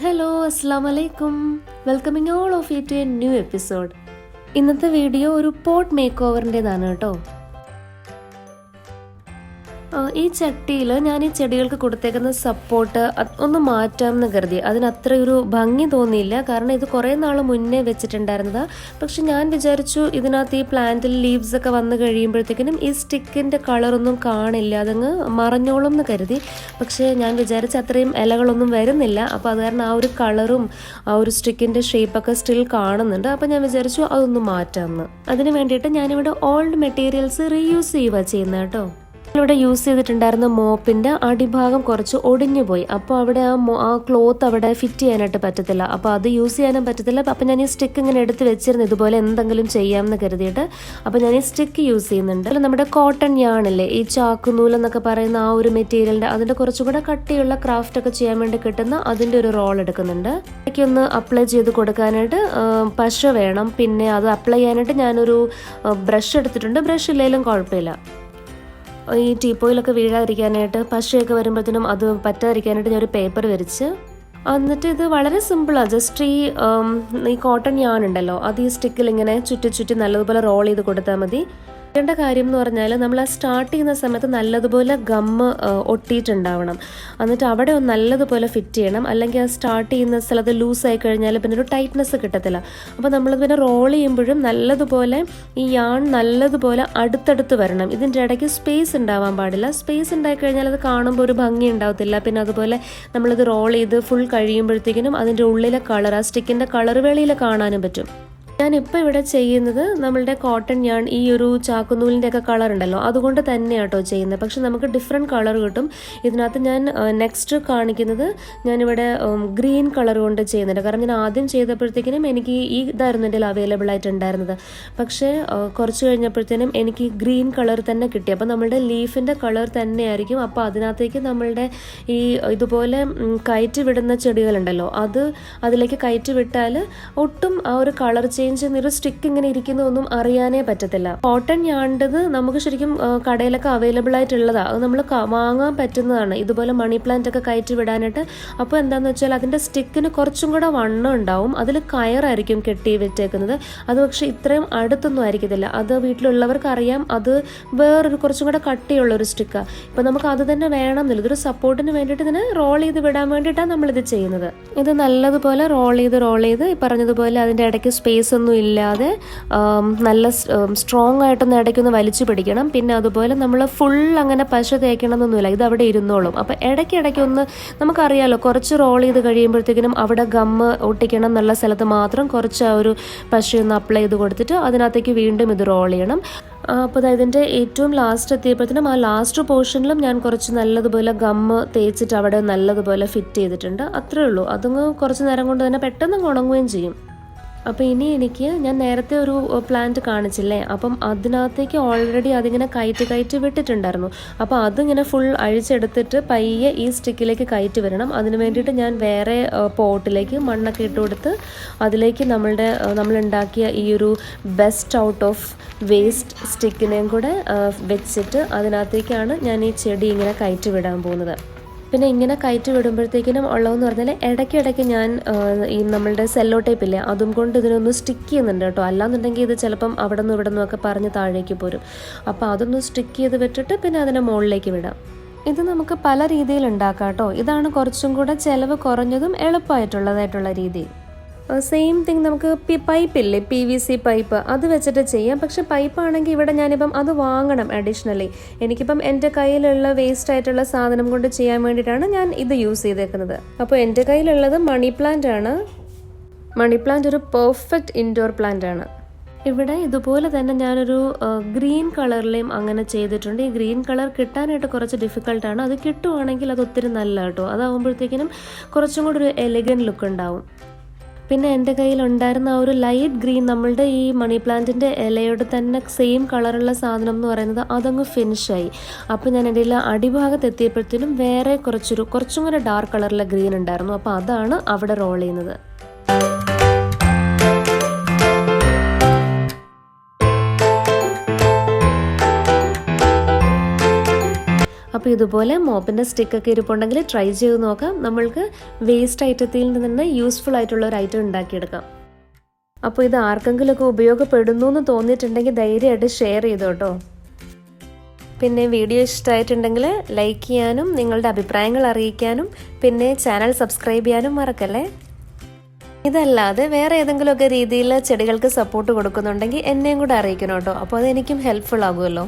Hello, Assalamu alaikum. Welcoming all of you to a new episode. ഇന്നത്തെ video ഒരു pot make ഓവറിൻ്റെതാണ് കേട്ടോ. ഈ ചട്ടിയിൽ ഞാൻ ഈ ചെടികൾക്ക് കൊടുത്തേക്കുന്ന സപ്പോർട്ട് ഒന്ന് മാറ്റാമെന്ന് കരുതി. അതിനത്ര ഒരു ഭംഗി തോന്നിയില്ല, കാരണം ഇത് കുറേ നാൾ മുന്നേ വെച്ചിട്ടുണ്ടായിരുന്നതാണ്. പക്ഷെ ഞാൻ വിചാരിച്ചു ഇതിനകത്ത് ഈ പ്ലാന്റിൽ ലീവ്സ് ഒക്കെ വന്നു കഴിയുമ്പോഴത്തേക്കിനും ഈ സ്റ്റിക്കിൻ്റെ കളറൊന്നും കാണില്ല, അതങ്ങ് മറഞ്ഞോളും എന്ന് കരുതി. പക്ഷേ ഞാൻ വിചാരിച്ച അത്രയും ഇലകളൊന്നും വരുന്നില്ല. അപ്പോൾ അത് കാരണം ആ ഒരു കളറും ആ ഒരു സ്റ്റിക്കിൻ്റെ ഷേപ്പൊക്കെ സ്റ്റിൽ കാണുന്നുണ്ട്. അപ്പോൾ ഞാൻ വിചാരിച്ചു അതൊന്ന് മാറ്റാമെന്ന്. അതിന് വേണ്ടിയിട്ട് ഞാനിവിടെ ഓൾഡ് മെറ്റീരിയൽസ് റീയൂസ് ചെയ്യുക ചെയ്യുന്നത് കേട്ടോ. ഇവിടെ യൂസ് ചെയ്തിട്ടുണ്ടായിരുന്ന മോപ്പിൻ്റെ അടിഭാഗം കുറച്ച് ഒടിഞ്ഞു പോയി. അപ്പോൾ അവിടെ ആ ക്ലോത്ത് അവിടെ ഫിറ്റ് ചെയ്യാനായിട്ട് പറ്റത്തില്ല. അപ്പോൾ അത് യൂസ് ചെയ്യാനും പറ്റത്തില്ല. അപ്പോൾ ഞാൻ ഈ സ്റ്റിക്ക് ഇങ്ങനെ എടുത്ത് വെച്ചിരുന്നു, ഇതുപോലെ എന്തെങ്കിലും ചെയ്യാമെന്ന് കരുതിയിട്ട്. അപ്പോൾ ഞാൻ ഈ സ്റ്റിക്ക് യൂസ് ചെയ്യുന്നുണ്ട്. നമ്മുടെ കോട്ടൺ യാണില്ലേ, ഈ ചാക്കുനൂലെന്നൊക്കെ പറയുന്ന ആ ഒരു മെറ്റീരിയലിൻ്റെ അതിൻ്റെ കുറച്ചുകൂടെ കട്ടിയുള്ള ക്രാഫ്റ്റ് ഒക്കെ ചെയ്യാൻ വേണ്ടി കിട്ടുന്ന അതിൻ്റെ ഒരു റോൾ എടുക്കുന്നുണ്ട്. എനിക്കൊന്ന് അപ്ലൈ ചെയ്ത് കൊടുക്കാനായിട്ട് പശ വേണം. പിന്നെ അത് അപ്ലൈ ചെയ്യാനായിട്ട് ഞാനൊരു ബ്രഷ് എടുത്തിട്ടുണ്ട്. ബ്രഷ് ഇല്ലെങ്കിലും കുഴപ്പമില്ല. ഈ ടീപ്പോയിലൊക്കെ വീഴാതിരിക്കാനായിട്ട് പശയൊക്കെ വരുമ്പോഴത്തേനും അത് പറ്റാതിരിക്കാനായിട്ട് ഞാനൊരു പേപ്പർ വരച്ച്, എന്നിട്ട് ഇത് വളരെ സിമ്പിളാണ്. ജസ്റ്റ് ഈ കോട്ടൺ യാൺ ഉണ്ടല്ലോ, അത് ഈ സ്റ്റിക്കിൽ ഇങ്ങനെ ചുറ്റി നല്ലതുപോലെ റോൾ ചെയ്ത് കൊടുത്താൽ മതി. േണ്ട കാര്യം എന്ന് പറഞ്ഞാൽ നമ്മൾ ആ സ്റ്റാർട്ട് ചെയ്യുന്ന സമയത്ത് നല്ലതുപോലെ ഗമ്മ് ഒട്ടിയിട്ടുണ്ടാവണം. എന്നിട്ട് അവിടെ ഒന്ന് നല്ലതുപോലെ ഫിറ്റ് ചെയ്യണം. അല്ലെങ്കിൽ ആ സ്റ്റാർട്ട് ചെയ്യുന്ന സ്ഥലത്ത് ലൂസായി കഴിഞ്ഞാൽ പിന്നെ ഒരു ടൈറ്റ്നെസ് കിട്ടത്തില്ല. അപ്പോൾ നമ്മൾ പിന്നെ റോൾ ചെയ്യുമ്പോഴും നല്ലതുപോലെ ഈ യാൺ നല്ലതുപോലെ അടുത്തടുത്ത് വരണം. ഇതിൻ്റെ ഇടയ്ക്ക് സ്പേസ് ഉണ്ടാവാൻ പാടില്ല. സ്പേസ് ഉണ്ടായിക്കഴിഞ്ഞാൽ അത് കാണുമ്പോൾ ഒരു ഭംഗി ഉണ്ടാവത്തില്ല. പിന്നെ അതുപോലെ നമ്മളിത് റോൾ ചെയ്ത് ഫുൾ കഴിയുമ്പോഴത്തേക്കിനും അതിൻ്റെ ഉള്ളിലെ കളർ, ആ സ്റ്റിക്കിൻ്റെ കളർ വെളിയിൽ കാണാനും പറ്റും. ഞാനിപ്പോൾ ഇവിടെ ചെയ്യുന്നത് നമ്മളുടെ കോട്ടൺ യാൺ ഈ ഒരു ചാക്കുനൂലിൻ്റെ ഒക്കെ കളർ ഉണ്ടല്ലോ, അതുകൊണ്ട് തന്നെയാട്ടോ ചെയ്യുന്നത്. പക്ഷെ നമുക്ക് ഡിഫറെൻറ്റ് കളർ കിട്ടും. ഇതിനകത്ത് ഞാൻ നെക്സ്റ്റ് കാണിക്കുന്നത് ഞാനിവിടെ ഗ്രീൻ കളർ കൊണ്ട് ചെയ്യുന്നുണ്ട്. കാരണം ഞാൻ ആദ്യം ചെയ്തപ്പോഴത്തേക്കിനും എനിക്ക് ഈ ഇതായിരുന്നു എൻ്റെ അവൈലബിൾ ആയിട്ടുണ്ടായിരുന്നത്. പക്ഷേ കുറച്ച് കഴിഞ്ഞപ്പോഴത്തേനും എനിക്ക് ഗ്രീൻ കളർ തന്നെ കിട്ടി. അപ്പോൾ നമ്മളുടെ ലീഫിൻ്റെ കളർ തന്നെയായിരിക്കും. അപ്പോൾ അതിനകത്തേക്ക് നമ്മളുടെ ഈ ഇതുപോലെ കയറ്റി വിടുന്ന ചെടികളുണ്ടല്ലോ, അതിലേക്ക് കയറ്റി വിട്ടാൽ ഒട്ടും ആ ഒരു കളർ ഒരു സ്റ്റിക്ക് ഇങ്ങനെ ഇരിക്കുന്നതൊന്നും അറിയാനേ പറ്റത്തില്ല. കോട്ടൺ യാണ്ടത് നമുക്ക് ശരിക്കും കടയിലൊക്കെ അവൈലബിൾ ആയിട്ടുള്ളതാണ്. അത് നമ്മൾ വാങ്ങാൻ പറ്റുന്നതാണ്, ഇതുപോലെ മണി പ്ലാന്റ് ഒക്കെ കയറ്റി വിടാനായിട്ട്. അപ്പോൾ എന്താണെന്ന് വെച്ചാൽ അതിൻ്റെ സ്റ്റിക്കിന് കുറച്ചും കൂടെ വണ്ണം ഉണ്ടാവും. അതിൽ കയറായിരിക്കും കെട്ടി വെച്ചേക്കുന്നത്. അത് പക്ഷേ ഇത്രയും അടുത്തൊന്നും ആയിരിക്കത്തില്ല. അത് വീട്ടിലുള്ളവർക്ക് അറിയാം, അത് വേറൊരു കുറച്ചും കൂടെ കട്ടിയുള്ളൊരു സ്റ്റിക്കാണ്. ഇപ്പം നമുക്ക് അത് തന്നെ വേണമെന്നില്ല. ഇതൊരു സപ്പോർട്ടിന് വേണ്ടിയിട്ട് ഇതിനെ റോൾ ചെയ്ത് വിടാൻ വേണ്ടിയിട്ടാണ് നമ്മളിത് ചെയ്യുന്നത്. ഇത് നല്ലതുപോലെ റോൾ ചെയ്ത് ഈ പറഞ്ഞതുപോലെ അതിൻ്റെ ഇടയ്ക്ക് സ്പേസ് ഒന്നും ഇല്ലാതെ നല്ല സ്ട്രോങ് ആയിട്ടൊന്ന് ഇടയ്ക്കൊന്ന് വലിച്ചു പിടിക്കണം. പിന്നെ അതുപോലെ നമ്മൾ ഫുൾ അങ്ങനെ പശ തേക്കണമെന്നൊന്നുമില്ല, ഇത് അവിടെ ഇരുന്നോളും. അപ്പോൾ ഇടയ്ക്കൊന്ന് നമുക്കറിയാമല്ലോ, കുറച്ച് റോൾ ചെയ്ത് കഴിയുമ്പോഴത്തേക്കിനും അവിടെ ഗമ്മ് ഒട്ടിക്കണം എന്നുള്ള സ്ഥലത്ത് മാത്രം കുറച്ച് ആ ഒരു പശയൊന്ന് അപ്ലൈ ചെയ്ത് കൊടുത്തിട്ട് അതിനകത്തേക്ക് വീണ്ടും ഇത് റോൾ ചെയ്യണം. അപ്പോൾ ഇതിൻ്റെ ഏറ്റവും ലാസ്റ്റ് എത്തിയപ്പോഴത്തേനും ആ ലാസ്റ്റ് പോർഷനിലും ഞാൻ കുറച്ച് നല്ലതുപോലെ ഗമ്മ് തേച്ചിട്ട് അവിടെ നല്ലതുപോലെ ഫിറ്റ് ചെയ്തിട്ടുണ്ട്. അത്രേ ഉള്ളൂ. അതങ്ങ് കുറച്ച് നേരം കൊണ്ട് തന്നെ പെട്ടെന്ന് ഉണങ്ങുകയും ചെയ്യും. അപ്പോൾ ഇനി ഞാൻ നേരത്തെ ഒരു പ്ലാന്റ് കാണിച്ചില്ലേ, അപ്പം അതിനകത്തേക്ക് ഓൾറെഡി അതിങ്ങനെ കയറ്റി വിട്ടിട്ടുണ്ടായിരുന്നു. അപ്പോൾ അതിങ്ങനെ ഫുൾ അഴിച്ചെടുത്തിട്ട് പയ്യെ ഈ സ്റ്റിക്കിലേക്ക് കയറ്റി വരണം. അതിന് വേണ്ടിയിട്ട് ഞാൻ വേറെ പോട്ടിലേക്ക് മണ്ണൊക്കെ ഇട്ട് കൊടുത്ത് അതിലേക്ക് നമ്മളുണ്ടാക്കിയ ഈ ഒരു ബെസ്റ്റ് ഔട്ട് ഓഫ് വേസ്റ്റ് സ്റ്റിക്കിനെയും കൂടെ വെച്ചിട്ട് അതിനകത്തേക്കാണ് ഞാൻ ഈ ചെടി ഇങ്ങനെ കയറ്റി വിടാൻ പോകുന്നത്. പിന്നെ ഇങ്ങനെ കയറ്റി വിടുമ്പോഴത്തേക്കിനും ഉള്ളതെന്ന് പറഞ്ഞാൽ ഇടയ്ക്കിടയ്ക്ക് ഞാൻ ഈ നമ്മളുടെ സെല്ലോ ടേപ്പ് ഇല്ലേ, അതും കൊണ്ട് ഇതിനൊന്ന് സ്റ്റിക്ക് ചെയ്യുന്നുണ്ട് കേട്ടോ. അല്ലാന്നുണ്ടെങ്കിൽ ഇത് ചിലപ്പം അവിടെ നിന്നും ഇവിടെ നിന്നൊക്കെ പറഞ്ഞ് താഴേക്ക് പോരും. അപ്പോൾ അതൊന്ന് സ്റ്റിക്ക് ചെയ്ത് വിട്ടിട്ട് പിന്നെ അതിനെ മുകളിലേക്ക് വിടാം. ഇത് നമുക്ക് പല രീതിയിൽ ഉണ്ടാക്കാം കേട്ടോ. ഇതാണ് കുറച്ചും കൂടെ ചിലവ് കുറഞ്ഞതും എളുപ്പമായിട്ടുള്ള രീതി. സെയിം തിങ് നമുക്ക് പൈപ്പില്ലേ, PVC പൈപ്പ്, അത് വെച്ചിട്ട് ചെയ്യാം. പക്ഷെ പൈപ്പാണെങ്കിൽ ഇവിടെ ഞാനിപ്പം അത് വാങ്ങണം അഡീഷണലി. എനിക്കിപ്പം എൻ്റെ കയ്യിലുള്ള വേസ്റ്റ് ആയിട്ടുള്ള സാധനം കൊണ്ട് ചെയ്യാൻ വേണ്ടിയിട്ടാണ് ഞാൻ ഇത് യൂസ് ചെയ്തേക്കുന്നത്. അപ്പോൾ എൻ്റെ കയ്യിലുള്ളത് മണി പ്ലാന്റ് ആണ്. മണി പ്ലാന്റ് ഒരു പെർഫെക്റ്റ് ഇൻഡോർ പ്ലാന്റ് ആണ്. ഇവിടെ ഇതുപോലെ തന്നെ ഞാനൊരു ഗ്രീൻ കളറിലെയും അങ്ങനെ ചെയ്തിട്ടുണ്ട്. ഈ ഗ്രീൻ കളർ കിട്ടാനായിട്ട് കുറച്ച് ഡിഫിക്കൽട്ടാണ്. അത് കിട്ടുവാണെങ്കിൽ അത് ഒത്തിരി നല്ല കേട്ടോ. അതാകുമ്പോഴത്തേക്കിനും കുറച്ചും കൂടി ഒരു എലിഗൻറ്റ് ലുക്ക് ഉണ്ടാവും. പിന്നെ എൻ്റെ കയ്യിലുണ്ടായിരുന്ന ആ ഒരു ലൈറ്റ് ഗ്രീൻ, നമ്മളുടെ ഈ മണി പ്ലാന്റിൻ്റെ ഇലയോട് തന്നെ സെയിം കളറുള്ള സാധനം എന്ന് പറയുന്നത് അതങ്ങ് ഫിനിഷായി. അപ്പോൾ ഞാൻ എൻ്റെ അടിഭാഗത്ത് എത്തിയപ്പോഴത്തേനും വേറെ കുറച്ചും കൂടെ ഡാർക്ക് കളറിലെ ഗ്രീൻ ഉണ്ടായിരുന്നു. അപ്പോൾ അതാണ് അവിടെ റോൾ ചെയ്യുന്നത്. അപ്പോൾ ഇതുപോലെ മോപ്പിൻ്റെ സ്റ്റിക്കൊക്കെ ഇരിപ്പുണ്ടെങ്കിൽ ട്രൈ ചെയ്ത് നോക്കാം. നമ്മൾക്ക് വേസ്റ്റ് ഐറ്റത്തിൽ നിന്ന് യൂസ്ഫുൾ ആയിട്ടുള്ള ഒരു ഐറ്റം ഉണ്ടാക്കിയെടുക്കാം. അപ്പോൾ ഇത് ആർക്കെങ്കിലുമൊക്കെ ഉപയോഗപ്പെടുന്നു എന്ന് തോന്നിയിട്ടുണ്ടെങ്കിൽ ധൈര്യമായിട്ട് ഷെയർ ചെയ്തു കേട്ടോ. പിന്നെ വീഡിയോ ഇഷ്ടമായിട്ടുണ്ടെങ്കിൽ ലൈക്ക് ചെയ്യാനും നിങ്ങളുടെ അഭിപ്രായങ്ങൾ അറിയിക്കാനും പിന്നെ ചാനൽ സബ്സ്ക്രൈബ് ചെയ്യാനും മറക്കല്ലേ. ഇതല്ലാതെ വേറെ ഏതെങ്കിലുമൊക്കെ രീതിയിൽ ചെടികൾക്ക് സപ്പോർട്ട് കൊടുക്കുന്നുണ്ടെങ്കിൽ എന്നെയും കൂടെ അറിയിക്കണം കേട്ടോ. അപ്പോൾ അതെനിക്കും ഹെൽപ്ഫുൾ ആകുമല്ലോ.